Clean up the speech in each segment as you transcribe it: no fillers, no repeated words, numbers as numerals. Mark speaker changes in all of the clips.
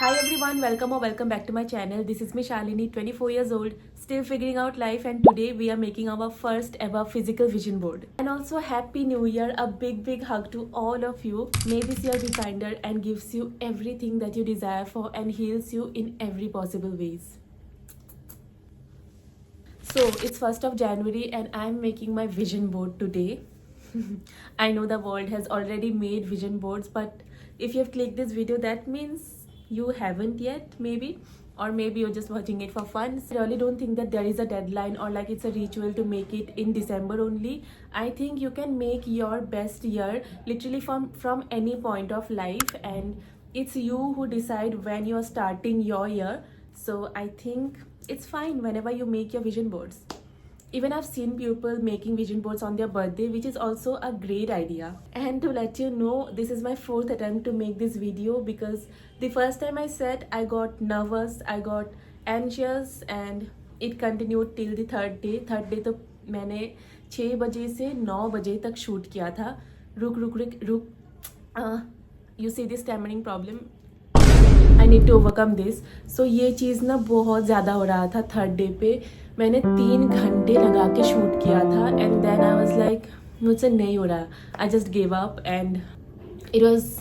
Speaker 1: Hi everyone, welcome or welcome back to my channel. This is me Shalini, 24 years old, still figuring out life, and today we are making our first ever physical vision board. And also happy new year, a big hug to all of you. May this year be kinder and gives you everything that you desire for and heals you in every possible ways. So it's 1st of January and I'm making my vision board today. I know the world has already made vision boards, but if you have clicked this video, that means you haven't yet, maybe, or maybe you're just watching it for fun. So I really don't think that there is a deadline or like it's a ritual to make it in December only. I think you can make your best year literally from any point of life, and it's you who decide when you're starting your year. So I think it's fine whenever you make your vision boards. Even I've seen people making vision boards on their birthday, which is also a great idea. And to let you know, this is my 4th attempt to make this video because the first time I said I got nervous, I got anxious, and it continued till the third day. Third day तो मैंने 6 बजे से 9 बजे तक shoot किया था. रुक you see this stammering problem. I need to overcome this. So ये चीज़ ना बहुत ज़्यादा हो रहा था. थर्ड डे पे मैंने 3 घंटे लगा के शूट किया था and then I was like मुझसे नहीं हो रहा. I just give up and it was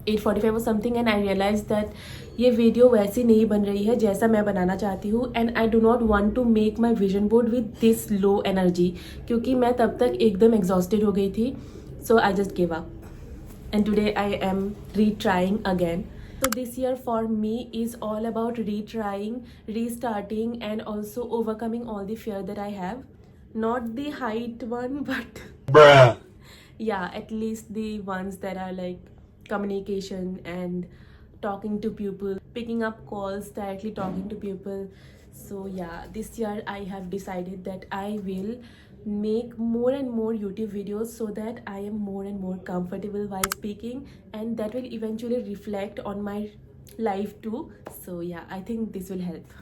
Speaker 1: 8:45 और something and I realise that ये वीडियो वैसी नहीं बन रही है जैसा मैं बनाना चाहती हूँ. And I do not want to make my vision board with this low energy क्योंकि मैं तब तक एकदम एग्जॉस्टेड हो गई थी. So I just give up and today I am retrying again. So this year for me is all about retrying, restarting, and also overcoming all the fear that I have. Not the height one, but bruh. Yeah, at least the ones that are like communication and talking to people, picking up calls, directly talking to people. So yeah, this year I have decided that I will make more and more YouTube videos so that I am more and more comfortable while speaking, and that will eventually reflect on my life too. So yeah, I think this will help.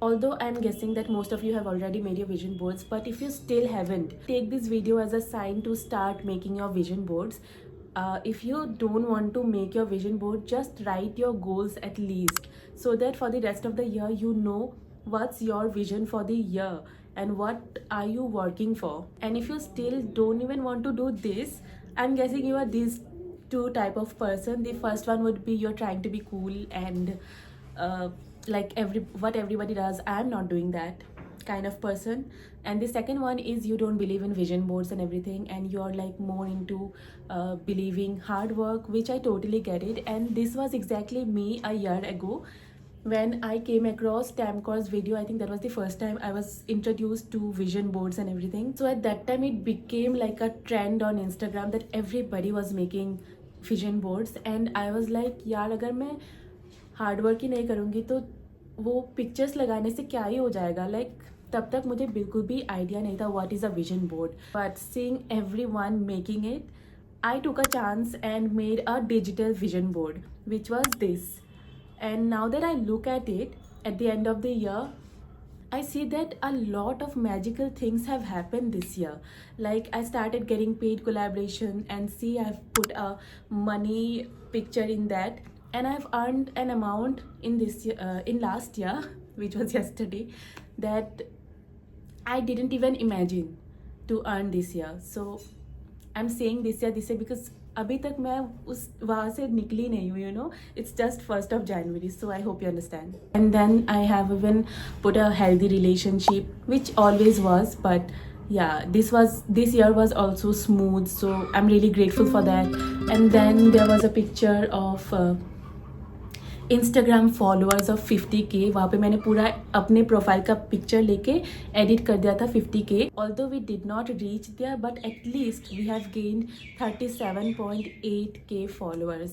Speaker 1: Although I'm guessing that most of you have already made your vision boards, but if you still haven't, take this video as a sign to start making your vision boards. If you don't want to make your vision board, just write your goals at least, so that for the rest of the year you know what's your vision for the year and what are you working for. And if you still don't even want to do this, I'm guessing you are these two type of person. The first one would be you're trying to be cool and like what everybody does. I'm not doing that kind of person. And the second one is you don't believe in vision boards and everything, and you're like more into believing hard work, which I totally get it. And this was exactly me a year ago when I came across Tamcor's video. I think that was the first time I was introduced to vision boards and everything. So at that time it became like a trend on Instagram that everybody was making vision boards, and I was like यार अगर मैं hard work ही नहीं करूँगी तो वो pictures लगाने से क्या ही हो जाएगा. लाइक तब तक मुझे बिल्कुल भी आइडिया नहीं था what is a vision board. But seeing everyone making it, I took a chance and made a digital vision board which was this. And now that I look at it at the end of the year, I see that a lot of magical things have happened this year. Like I started getting paid collaboration, and see, I've put a money picture in that, and I've earned an amount in this year, in last year, which was yesterday, that I didn't even imagine to earn this year. So I'm saying this year because अभी तक मैं उस वहाँ से निकली नहीं हूँ, you know. It's just 1st of January, so I hope you understand. And then I have even put a healthy relationship, which always was, but yeah, this year was also smooth, so I'm really grateful for that. And then there was a picture of Instagram followers of 50K. वहाँ पे मैंने पूरा अपने profile का picture लेके edit कर दिया था 50K. Although we did not reach there, but at least we have gained 37.8K followers,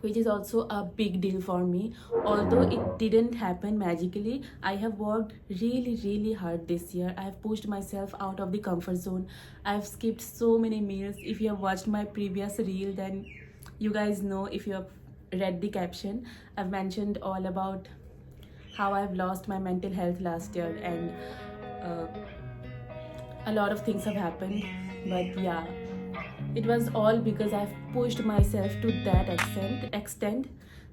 Speaker 1: which is also a big deal for me. Although it didn't happen magically, I have worked really hard this year. I have pushed myself out of the comfort zone. I have skipped so many meals. If you have watched my previous reel, then you guys know. If you have read the caption, I've mentioned all about how I've lost my mental health last year, and a lot of things have happened. But yeah, it was all because I've pushed myself to that extent.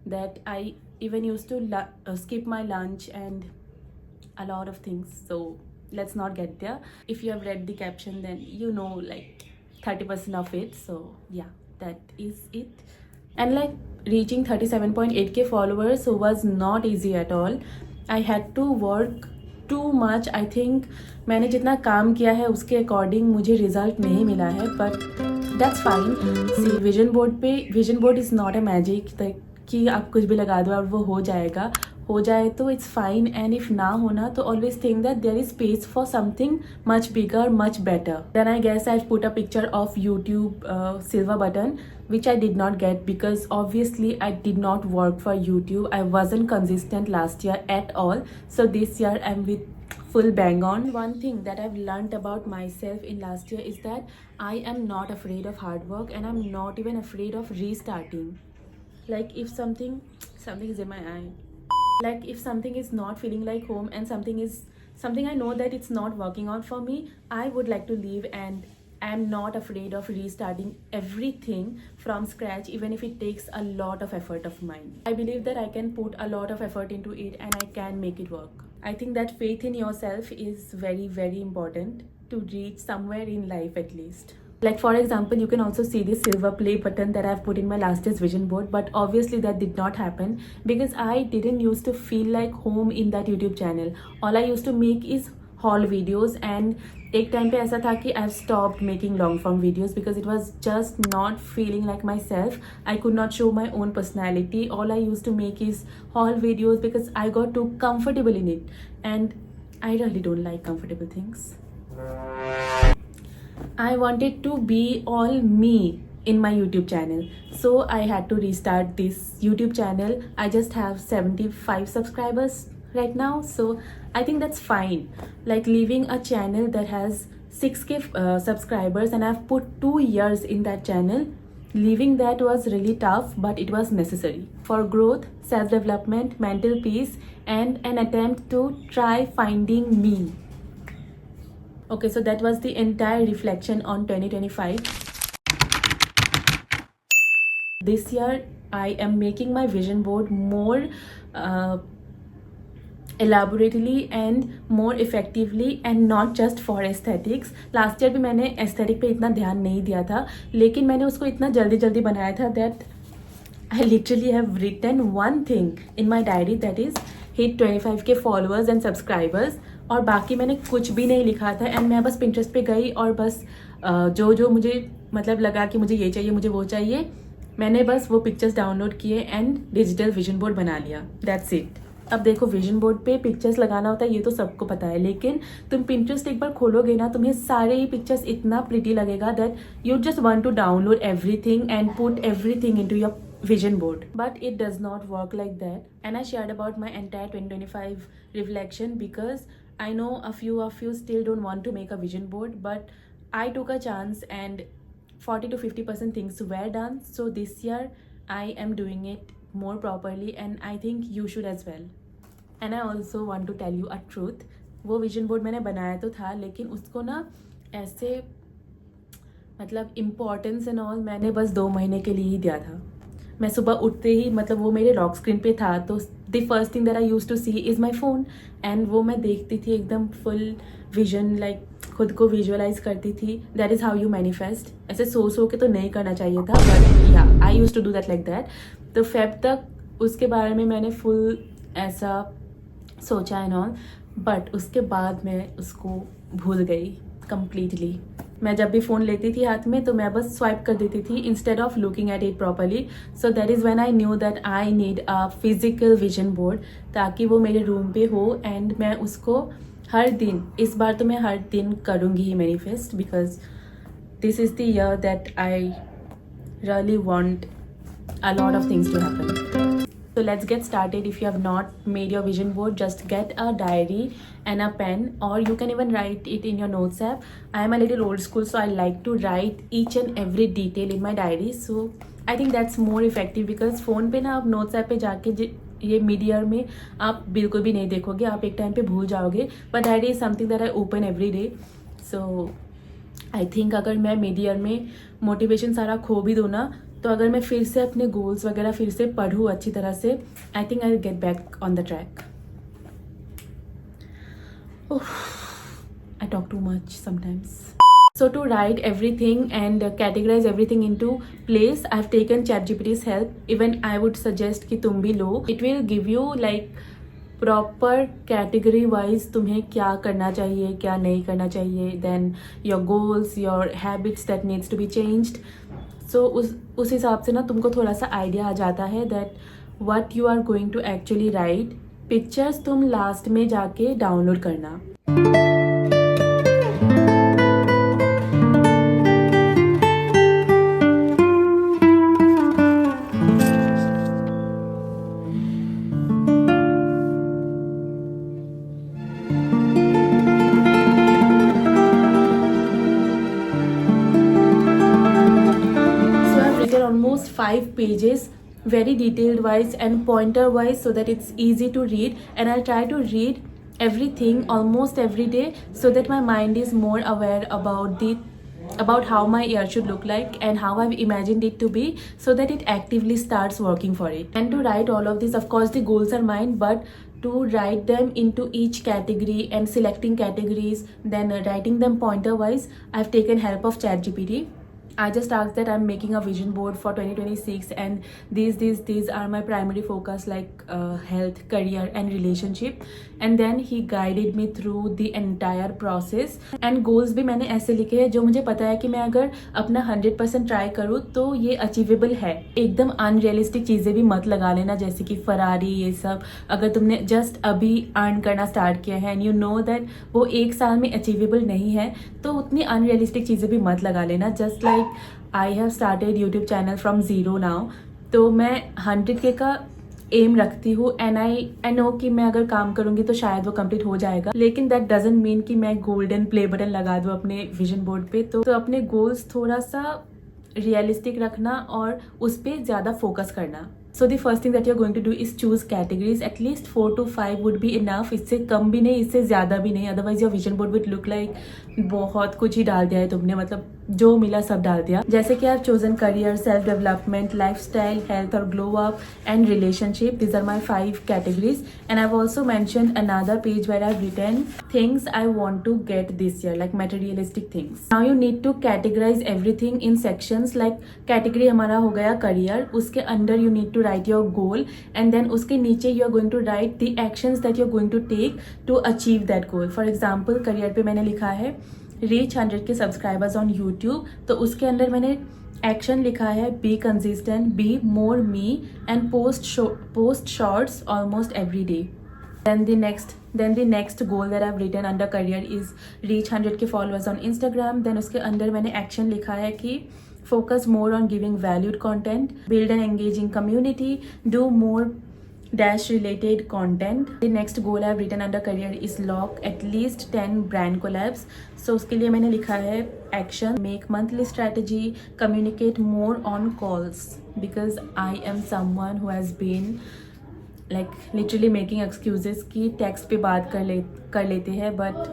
Speaker 1: that I even used to skip my lunch and a lot of things. So let's not get there. If you have read the caption, then you know like 30% of it. So yeah, that is it. And like reaching 37.8k followers was not easy at all. I had to work too much. I think मैंने जितना काम किया है उसके according मुझे result नहीं मिला है, but that's fine. See vision board is not a magic कि आप कुछ भी लगा दो और वो हो जाएगा. हो जाए तो इट्स फाइन, एंड इफ ना होना तो always think that there is space for something much bigger, much better. Then I guess I put a picture of YouTube silver button, which I did not get because obviously I did not work for YouTube. I wasn't consistent last year at all. So this year I'm with full bang on. One thing that I've learned about myself in last year is that I am not afraid of hard work, and I'm not even afraid of restarting. Like if something is in my eye. Like if something is not feeling like home and something I know that it's not working out for me, I would like to leave, and I'm not afraid of restarting everything from scratch, even if it takes a lot of effort of mine. I believe that I can put a lot of effort into it and I can make it work. I think that faith in yourself is very, very important to reach somewhere in life at least. Like for example, you can also see this silver play button that I've put in my last year's vision board, but obviously that did not happen because I didn't used to feel like home in that YouTube channel. All I used to make is haul videos, and एक time पे ऐसा था कि I've stopped making long form videos because it was just not feeling like myself. I could not show my own personality. All I used to make is haul videos because I got too comfortable in it, and I really don't like comfortable things. I wanted to be all me in my YouTube channel, so I had to restart this YouTube channel. I just have 75 subscribers right now, so I think that's fine. Like leaving a channel that has 6k subscribers, and I've put 2 years in that channel. Leaving that was really tough, but it was necessary for growth, self-development, mental peace, and an attempt to try finding me. Okay, so that was the entire reflection on 2025. This year, I am making my vision board more elaborately and more effectively, and not just for aesthetics. Last year भी मैंने aesthetic पे इतना ध्यान नहीं दिया था, लेकिन मैंने उसको इतना जल्दी बनाया था that I literally have written one thing in my diary, that is hit 25k followers and subscribers. और बाकी मैंने कुछ भी नहीं लिखा था, एंड मैं बस Pinterest पे गई और बस जो मुझे मतलब लगा कि मुझे ये चाहिए, मुझे वो चाहिए, मैंने बस वो पिक्चर्स डाउनलोड किए एंड डिजिटल विजन बोर्ड बना लिया. That's it. अब देखो, विजन बोर्ड पे पिक्चर्स लगाना होता है ये तो सबको पता है, लेकिन तुम Pinterest एक बार खोलोगे ना, तुम्हें सारे ही पिक्चर्स इतना प्रिटी लगेगा that you just want to download everything and put everything into your vision board. But it does not work like that, and I shared about my entire 2025 reflection because I know a few of you still don't want to make a vision board, but I took a chance and 40 to 50% things were done. So this year I am doing it more properly, and I think you should as well. And I also want to tell you a truth. वो vision board मैंने बनाया तो था, लेकिन उसको ना ऐसे मतलब इम्पोर्टेंस एंड ऑल मैंने बस 2 महीने के लिए ही दिया था. मैं सुबह उठते ही मतलब वो मेरे लॉक स्क्रीन पे था, तो the first thing that I use to see is my phone, and वो मैं देखती थी एकदम फुल विजन, लाइक खुद को विजुअलाइज करती थी. That is how you manifest. ऐसे सो के तो नहीं करना चाहिए था, but yeah I use to do that like that. तो फेब तक उसके बारे में मैंने फुल ऐसा सोचा एंड ऑल, बट उसके बाद मैं उसको भूल गई कम्प्लीटली. मैं जब भी फ़ोन लेती थी हाथ में तो मैं बस स्वाइप कर देती थी instead of looking at it properly. So that is when I knew that I need a physical vision board, ताकि वो मेरे रूम पे हो एंड मैं उसको हर दिन, इस बार तो मैं हर दिन करूँगी ही manifest, because this is the year that I really want a lot of things to happen. So let's get started. If you have not made your vision board, just get a diary and a pen, or you can even write it in your notes app. I am a little old school, so I like to write each and every detail in my diary. So I think that's more effective because phone पे ना आप notes app पे जाके ये mid year में आप बिल्कुल भी नहीं देखोगे, आप एक टाइम पे भूल जाओगे. But diary is something that I open every day. So I think अगर मैं मिड ईयर में मोटिवेशन सारा खो भी दूँ ना, तो अगर मैं फिर से अपने गोल्स वगैरह फिर से पढ़ूँ अच्छी तरह से, I think I will get back on the track. I talk too much sometimes. So to write everything and categorize everything into place, I've taken ChatGPT's help. Even I would suggest कि तुम भी लो. It will give you like proper category wise तुम्हें क्या करना चाहिए, क्या नहीं करना चाहिए, then your goals, your habits that needs to be changed. So उस हिसाब से ना तुमको थोड़ा सा आइडिया आ जाता है that what you are going to actually write. Pictures तुम लास्ट में जाके डाउनलोड करना. Almost 5 pages, very detailed wise and pointer wise, so that it's easy to read, and I'll try to read everything almost every day so that my mind is more aware about how my year should look like and how I've imagined it to be, so that it actively starts working for it. And to write all of this, of course the goals are mine, but to write them into each category and selecting categories, then writing them pointer wise, I've taken help of ChatGPT. I just asked that I'm making a vision board for 2026, and these are my primary focus, like health, career and relationship. And then he guided me through the entire process. And goals भी मैंने ऐसे लिखे हैं जो मुझे पता है कि मैं अगर अपना 100% ट्राई करूँ तो ये अचीवेबल है. एकदम अनरियलिस्टिक चीज़ें भी मत लगा लेना, जैसे कि फरारी ये सब. अगर तुमने जस्ट अभी अर्न करना स्टार्ट किया है एंड यू नो दैट वो 1 साल में अचीवेबल नहीं है, तो उतनी अनरियलिस्टिक चीज़ें भी मत लगा लेना. Just like I have started YouTube channel from zero now, तो मैं 100K का एम रखती हूँ, एंड आई नो कि मैं अगर काम करूँगी तो शायद वो कंप्लीट हो जाएगा. लेकिन दैट डजंट मीन कि मैं गोल्डन प्ले बटन लगा दूँ अपने विजन बोर्ड पे. तो अपने गोल्स थोड़ा सा रियलिस्टिक रखना और उस पर ज़्यादा फोकस करना. So the first thing that you're going to do is choose categories. At least 4 to 5 would be enough. इससे कम भी नहीं, इससे ज़्यादा भी नहीं. Otherwise your vision board would look like बहुत कुछ ही डाल दिया है तुमने, मतलब जो मिला सब डाल दिया. जैसे कि I've chosen career, self development, lifestyle, health or glow up and relationship. These are my 5 categories. And I've also mentioned another page where I've written things I want to get this year, like materialistic things. Now you need to categorize everything in sections. Like category हमारा हो गया career, उसके अंदर you need to write your goal, and then उसके नीचे you are going to write the actions that you're going to take to achieve that goal. For example, career पे मैंने लिखा है reach 100K subscribers on YouTube, तो उसके अंदर मैंने एक्शन लिखा है be consistent, be more me and post shorts almost every day. Then the next goal that I've written under career is reach 100K followers on Instagram. Then उसके अंदर मैंने action लिखा है कि focus more on giving valued content, build an engaging community, do more dash related content. The next goal I've written under career is lock at least 10 brand collabs. So उसके लिए मैंने लिखा है action, make monthly strategy, communicate more on calls, because I am someone who has been like literally making excuses कि text पे बात कर लेते हैं, but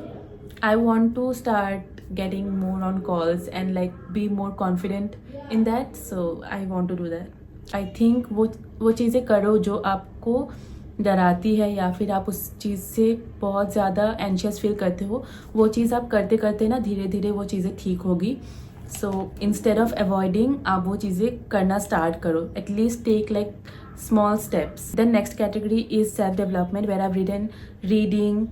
Speaker 1: I want to start getting more on calls and like be more confident in that. So I want to do that. I think वो चीज़ें करो जो आपको डराती है या फिर आप उस चीज़ से बहुत ज़्यादा एंशियस फील करते हो. वो चीज़ आप करते करते ना धीरे धीरे वो चीज़ें ठीक होगी. सो इंस्टेड ऑफ अवॉइडिंग आप वो चीज़ें करना स्टार्ट करो. At least take like small steps. Then next category is self development, where I written reading,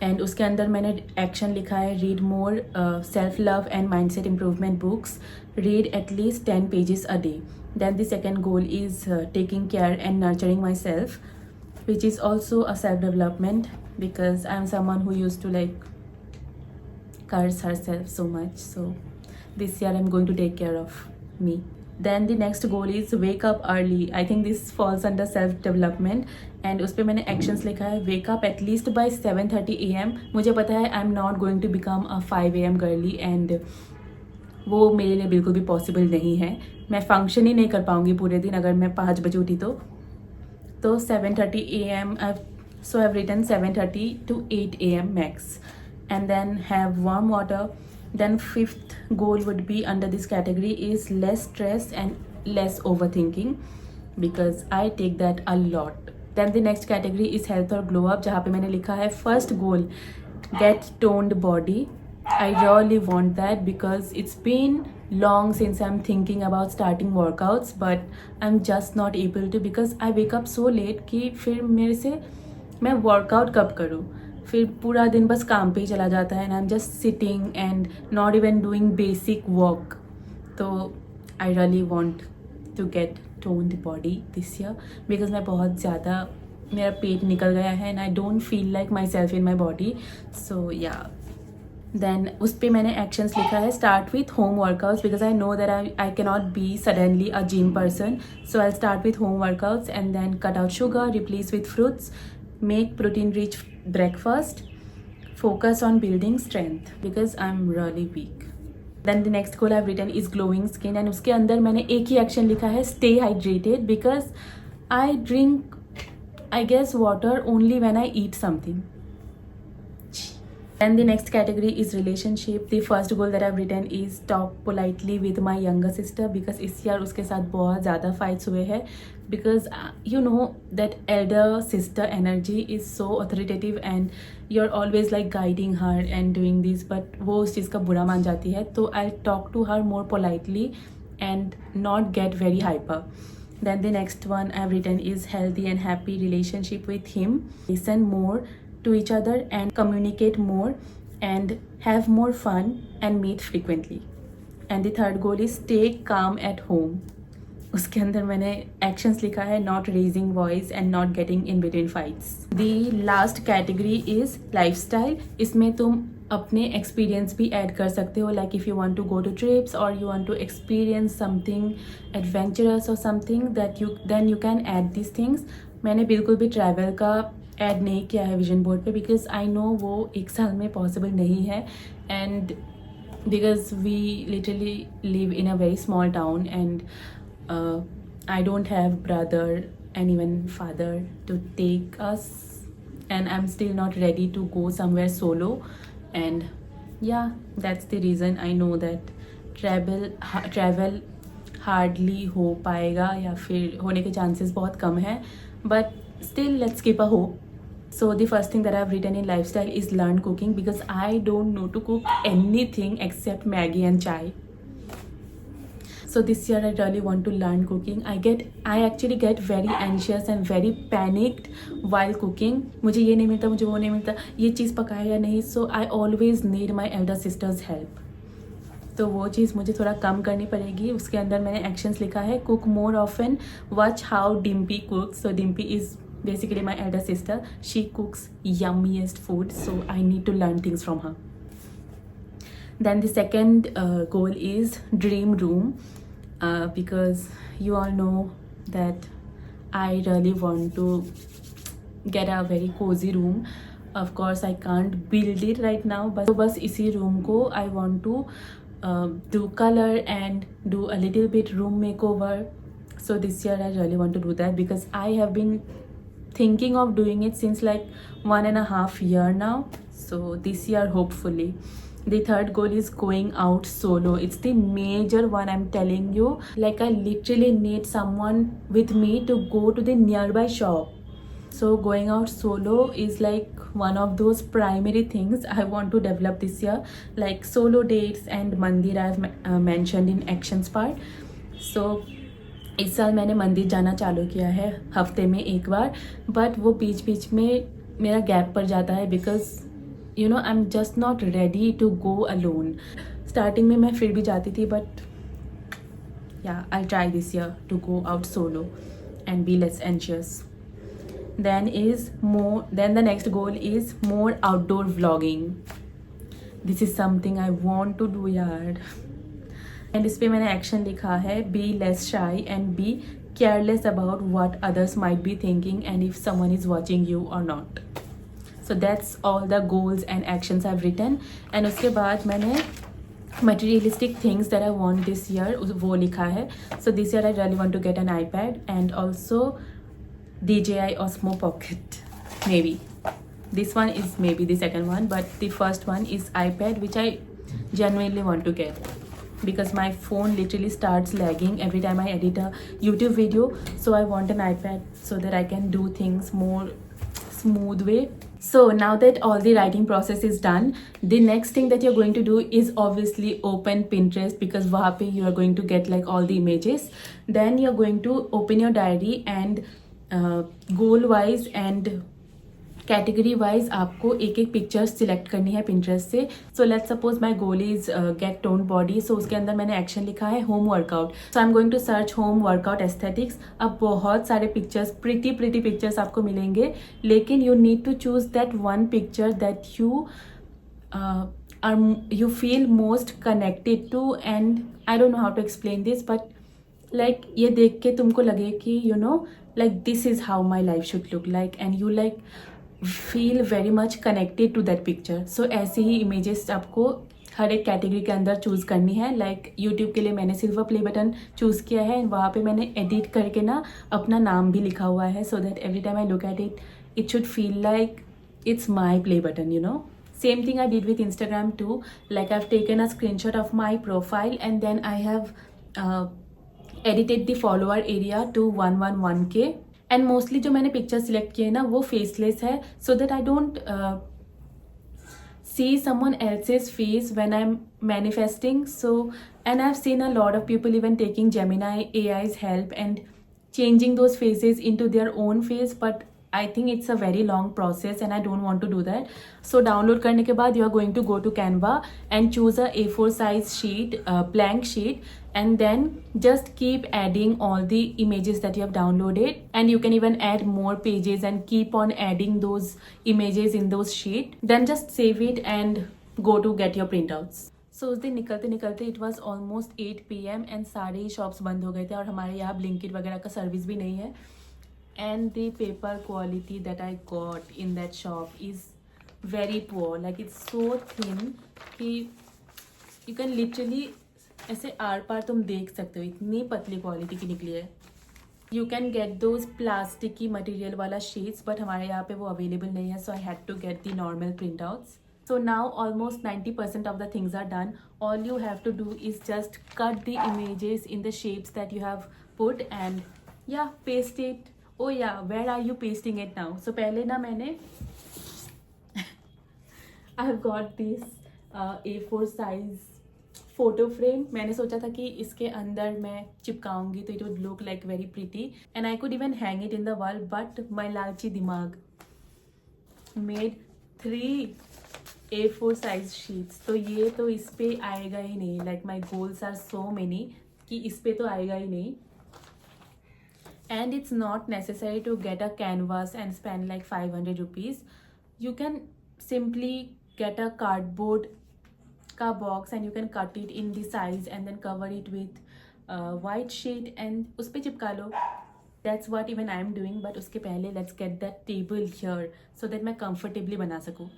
Speaker 1: and उसके अंदर मैंने एक्शन लिखा है read more self love and mindset improvement books, read at least 10 pages a day. Then the second goal is taking care and nurturing myself, which is also a self development, because I'm someone who used to like curse herself so much. So this year I'm going to take care of me. Then the next goal is wake up early. I think this falls under self development, and उस पर मैंने actions लिखा है wake up at least by 7:30 AM. मुझे पता है I'm not going to become a 5 AM girly, and वो मेरे लिए बिल्कुल भी पॉसिबल नहीं है. मैं फंक्शन ही नहीं कर पाऊँगी पूरे दिन अगर मैं 5 बजे उठी तो 7:30 AM. So I've written 7:30 to 8 AM max, and then have warm water. Then 5th goal would be under this category is less stress and less overthinking because I take that a lot. Then the next category is health और glow up, जहाँ पे मैंने लिखा है first goal, get toned body. I really want that because it's been long since I'm thinking about starting workouts, but I'm just not able to because I wake up so late कि फिर मेरे से मैं workout कब करूँ, फिर पूरा दिन बस काम पे ही चला जाता है, and I am just sitting and not even doing basic walk. तो I really want to get toned body this year because मैं बहुत ज़्यादा, मेरा पेट निकल गया है and I don't feel like myself in my body. So yeah then उस पर मैंने एक्शंस लिखा है, start with home workouts because I know that I can not be suddenly a gym person. So I start with home workouts and then cut out sugar, replace with fruits, make protein rich breakfast, focus on building strength because I'm really weak. Then the next goal I've written is glowing skin and उसके अंदर मैंने एक ही action लिखा है, stay hydrated because I drink I guess water only when I eat something. Then the next category is relationship. The first goal that I've written is talk politely with my younger sister because इस year उसके साथ बहुत ज़्यादा fights हुए हैं because you know that elder sister energy is so authoritative and you're always like guiding her and doing this, but वो उस चीज़ का बुरा मान जाती है. तो I'll talk to her more politely and not get very hyper. Then the next one I've written is healthy and happy relationship with him. Listen more to each other and communicate more and have more fun and meet frequently. And the third goal is stay calm at home. उसके अंदर मैंने actions लिखा है, not raising voice and not getting in between fights. The last category is lifestyle. इसमें तुम अपने experience भी add कर सकते हो, like if you want to go to trips or you want to experience something adventurous or something that then you can add these things. मैंने बिल्कुल भी travel का ऐड नहीं किया है विजन बोर्ड पे बिकॉज आई नो वो एक साल में पॉसिबल नहीं है and because we literally live in a very small town and I don't have brother and even father to take us and I am still not ready to go somewhere solo and yeah that's the reason I know that travel hardly हो पाएगा या फिर होने के chances बहुत कम हैं, but still let's keep a hope. So the first thing that I've written in lifestyle is learn cooking because I don't know to cook anything except Maggi and chai. So this year I really want to learn cooking. I actually get very anxious and very panicked while cooking. मुझे ये नहीं मिलता, मुझे वो नहीं मिलता, ये चीज़ पकाए या नहीं. So I always need my elder sister's help. तो वो चीज़ मुझे थोड़ा कम करनी पड़ेगी. उसके अंदर मैंने एक्शंस लिखा है, cook more often, watch how Dimpy कुक्स. So Dimpy is basically my elder sister. She cooks yummiest food, so I need to learn things from her. Then the second goal is dream room because you all know that I really want to get a very cozy room. Of course I can't build it right now, but बस इसी room को I want to do color and do a little bit room makeover. So this year I really want to do that because I have been thinking of doing it since like 1.5 years now. So this year hopefully. The third goal is going out solo. It's the major one, I'm telling you. Like I literally need someone with me to go to the nearby shop. So going out solo is like one of those primary things I want to develop this year, like solo dates and mandir I've mentioned in actions part. So इस साल मैंने मंदिर जाना चालू किया है हफ्ते में एक बार, बट वो बीच बीच में मेरा गैप पड़ जाता है because you know I am just not ready to go alone. Starting में मैं फिर भी जाती थी, but yeah I try this year to go out solo and be less anxious. Then the next goal is more outdoor vlogging. This is something I want to do यार. And इस पर मैंने एक्शन लिखा है, be less shy and be careless about what others might be thinking and if someone is watching you or not. So that's all the goals and actions I have written. एंड उसके बाद मैंने materialistic things that I want this year वो लिखा है. So this year I really want to get an iPad and also DJI Osmo Pocket. Maybe this one is maybe the second one, but the first one is iPad, which I genuinely want to get. because my phone literally starts lagging every time I edit a YouTube video. So I want an iPad so that I can do things more smooth way. So now that all the writing process is done, the next thing that you're going to do is obviously open Pinterest, because वहाँ पे you are going to get like all the images. Then you're going to open your diary and goal wise and category wise आपको एक एक picture select करनी है Pinterest से. So let's suppose my goal is get tone body. So उसके अंदर मैंने action लिखा है home workout. So I am going to search home workout aesthetics. अब बहुत सारे पिक्चर्स, प्रिटी पिक्चर्स आपको मिलेंगे, लेकिन you need to choose that one picture that you feel most connected to. And I don't know how to explain this, but like ये देख के तुमको लगे कि you know like this is how my life should look like, and you like feel very much connected to that picture. So ऐसे ही images आपको हर एक category के अंदर चूज़ करनी है. लाइक यूट्यूब के लिए मैंने सिल्वर प्ले बटन चूज़ किया है, वहाँ पे मैंने एडिट करके ना अपना नाम भी लिखा हुआ है, so that every time I look at it it should feel like it's my play button, you know. Same thing I did with Instagram too. Like I've taken a screenshot of my profile and then I have edited the follower area to 111k. And mostly जो मैंने picture select किए ना वो faceless है, so that I don't see someone else's face when I'm manifesting. So, and I've seen a lot of people even taking Gemini AI's help and changing those faces into their own face, but I think it's a very long process and I don't want to do that. So download करने के बाद you are going to go to Canva and choose a A4 size sheet, blank sheet, and then just keep adding all the images that you have downloaded, and you can even add more pages and keep on adding those images in those sheet. Then just save it and go to get your printouts. सो उस दिन निकलते निकलते it was almost 8 PM and सारे ही shops बंद हो गए थे, और हमारे यहाँ ब्लिंकिट वगैरह का सर्विस भी नहीं है. And the paper quality that I got in that shop is very poor. Like it's so thin कि you can literally ऐसे आर पार तुम देख सकते हो, इतनी पतली क्वालिटी की निकली है. You can get those plastic की मटेरियल वाला शीट्स, बट हमारे यहाँ पे वो अवेलेबल नहीं है, so I had to get the normal printouts. So now almost 90% of the things are done. All you have to do is just cut the images in the shapes that you have put and yeah, paste it. Oh yeah, where are you pasting it now? So पहले ना मैंने I've got this A4 size photo frame. मैंने सोचा था कि इसके अंदर मैं चिपकाऊंगी तो it would look like very pretty and I could even hang it in the wall, but my लालची दिमाग मेड 3 A4 साइज शीट्स. तो ये तो इस पे आएगा ही नहीं. Like my goals are so many कि इस पे तो आएगा ही नहीं. And it's not necessary to get a canvas and spend like 500 rupees. You can simply get a cardboard ka box and you can cut it in the size and then cover it with white sheet and उस पे चिपका लो. That's what even I am doing. But उसके पहले let's get that table here so that मैं comfortably बना सकूँ.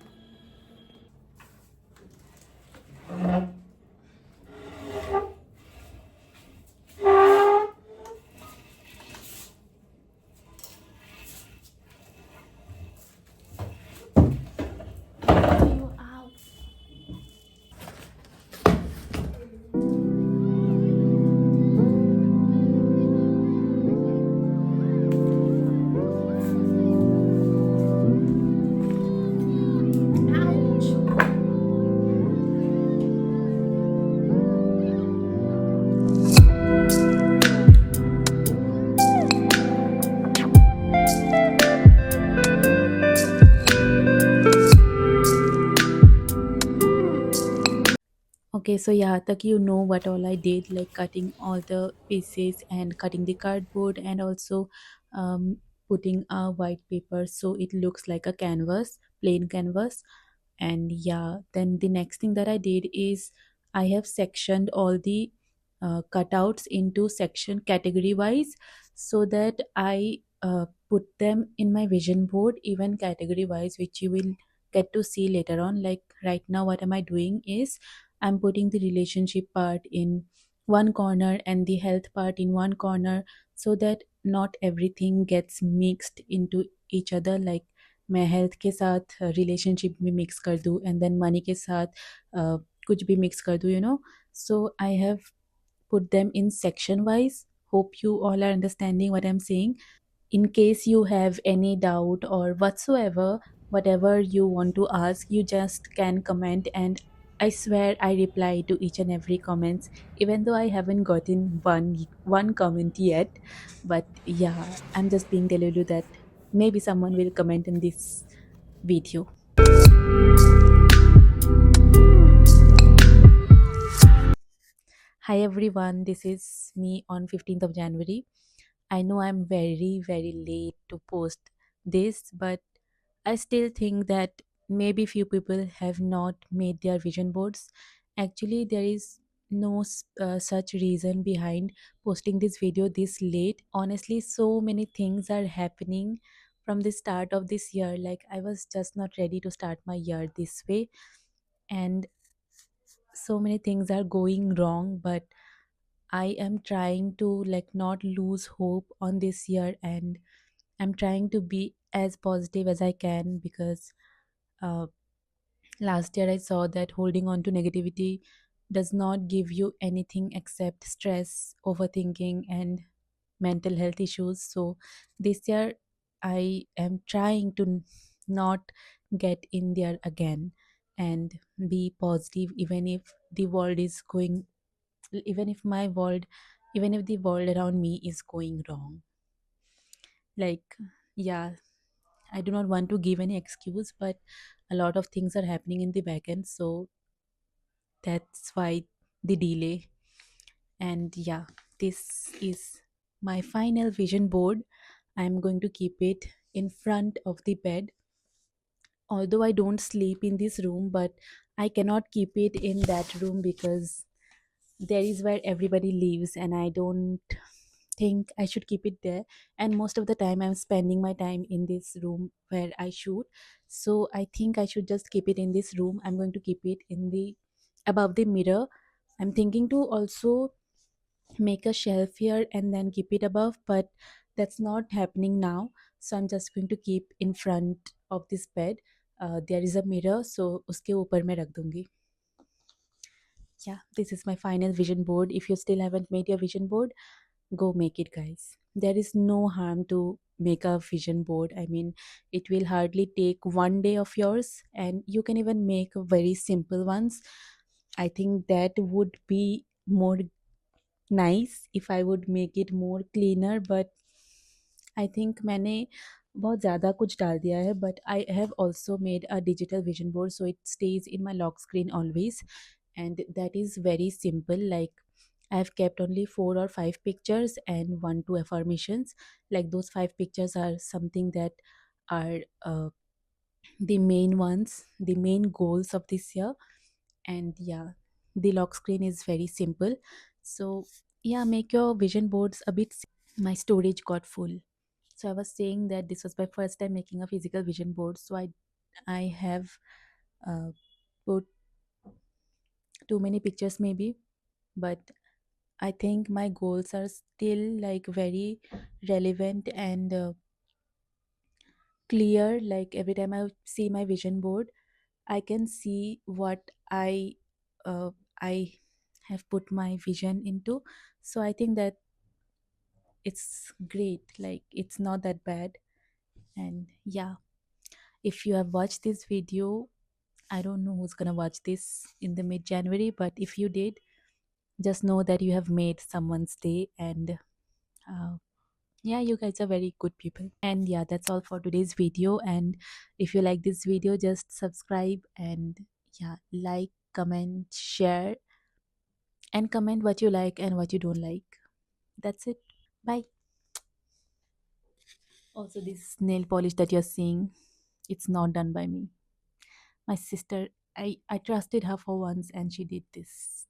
Speaker 1: Okay, so यहाँ तक you know what all I did, like cutting all the pieces and cutting the cardboard and also putting a white paper so it looks like a canvas, plain canvas. And yeah, then the next thing that I did is I have sectioned all the cutouts into section category wise, so that I put them in my vision board even category wise, which you will get to see later on. Like right now what am I doing is I'm putting the relationship part in one corner and the health part in one corner, so that not everything gets mixed into each other. Like मैं health के साथ relationship में mix कर दूँ and then money के साथ
Speaker 2: कुछ भी मिक्स कर दूँ, So I have put them in section wise. Hope you all are understanding what I'm saying. In case you have any doubt or whatsoever, whatever you want to ask, you just can comment, and I swear I reply to each and every comments, even though I haven't gotten one comment yet. But yeah, I'm just being telling you that maybe someone will comment in this video. Hi everyone, this is me on 15th of January. I know I'm very, very late to post this, but I still think that maybe few people have not made their vision boards. Actually, there is no such reason behind posting this video this late. Honestly, so many things are happening from the start of this year. Like, I was just not ready to start my year this way, and so many things are going wrong, but I am trying to like not lose hope on this year, and I'm trying to be as positive as I can because uh, last year I saw that holding on to negativity does not give you anything except stress, overthinking, and mental health issues. So this year I am trying to not get in there again and be positive, even if the world is going, even if my world, even if the world around me is going wrong. Like, yeah, I do not want to give any excuse, but a lot of things are happening in the back end, so that's why the delay. And yeah, this is my final vision board. I'm going to keep it in front of the bed. Although I don't sleep in this room, but I cannot keep it in that room because there is where everybody lives, and I don't think I should keep it there. And most of the time I'm spending my time in this room where I shoot, so I think I should just keep it in this room. I'm going to keep it in the above the mirror. I'm thinking to also make a shelf here and then keep it above, but that's not happening now, so I'm just going to keep in front of this bed. There is a mirror, so uske upar mein rakh dungi. Yeah, this is my final vision board. If you still haven't made your vision board, go make it, guys. There is no harm to make a vision board. I mean, it will hardly take one day of yours, and you can even make very simple ones. I think that would be more nice if I would make it more cleaner, but I think मैंने बहुत ज़्यादा कुछ डाल दिया है. But I have also made a digital vision board, so it stays in my lock screen always, and that is very simple. Like, I've kept only 4 or 5 pictures and 1 2 affirmations. Like, those 5 pictures are something that are the main ones, the main goals of this year. And yeah, the lock screen is very simple. So yeah, make your vision boards a bit. My storage got full. So I was saying that this was my first time making a physical vision board. So I have uh, put too many pictures maybe, but I think my goals are still like very relevant and clear. Like, every time I see my vision board, I can see what uh, I have put my vision into. So I think that it's great. Like, it's not that bad. And yeah, if you have watched this video, I don't know who's gonna watch this in the mid January, but if you did, just know that you have made someone's day. And uh, yeah, you guys are very good people. And yeah, that's all for today's video. And if you like this video, just subscribe and yeah, like, comment, share, and comment what you like and what you don't like. That's it. Bye. Also, this nail polish that you're seeing, it's not done by me. My sister, I trusted her for once and she did this.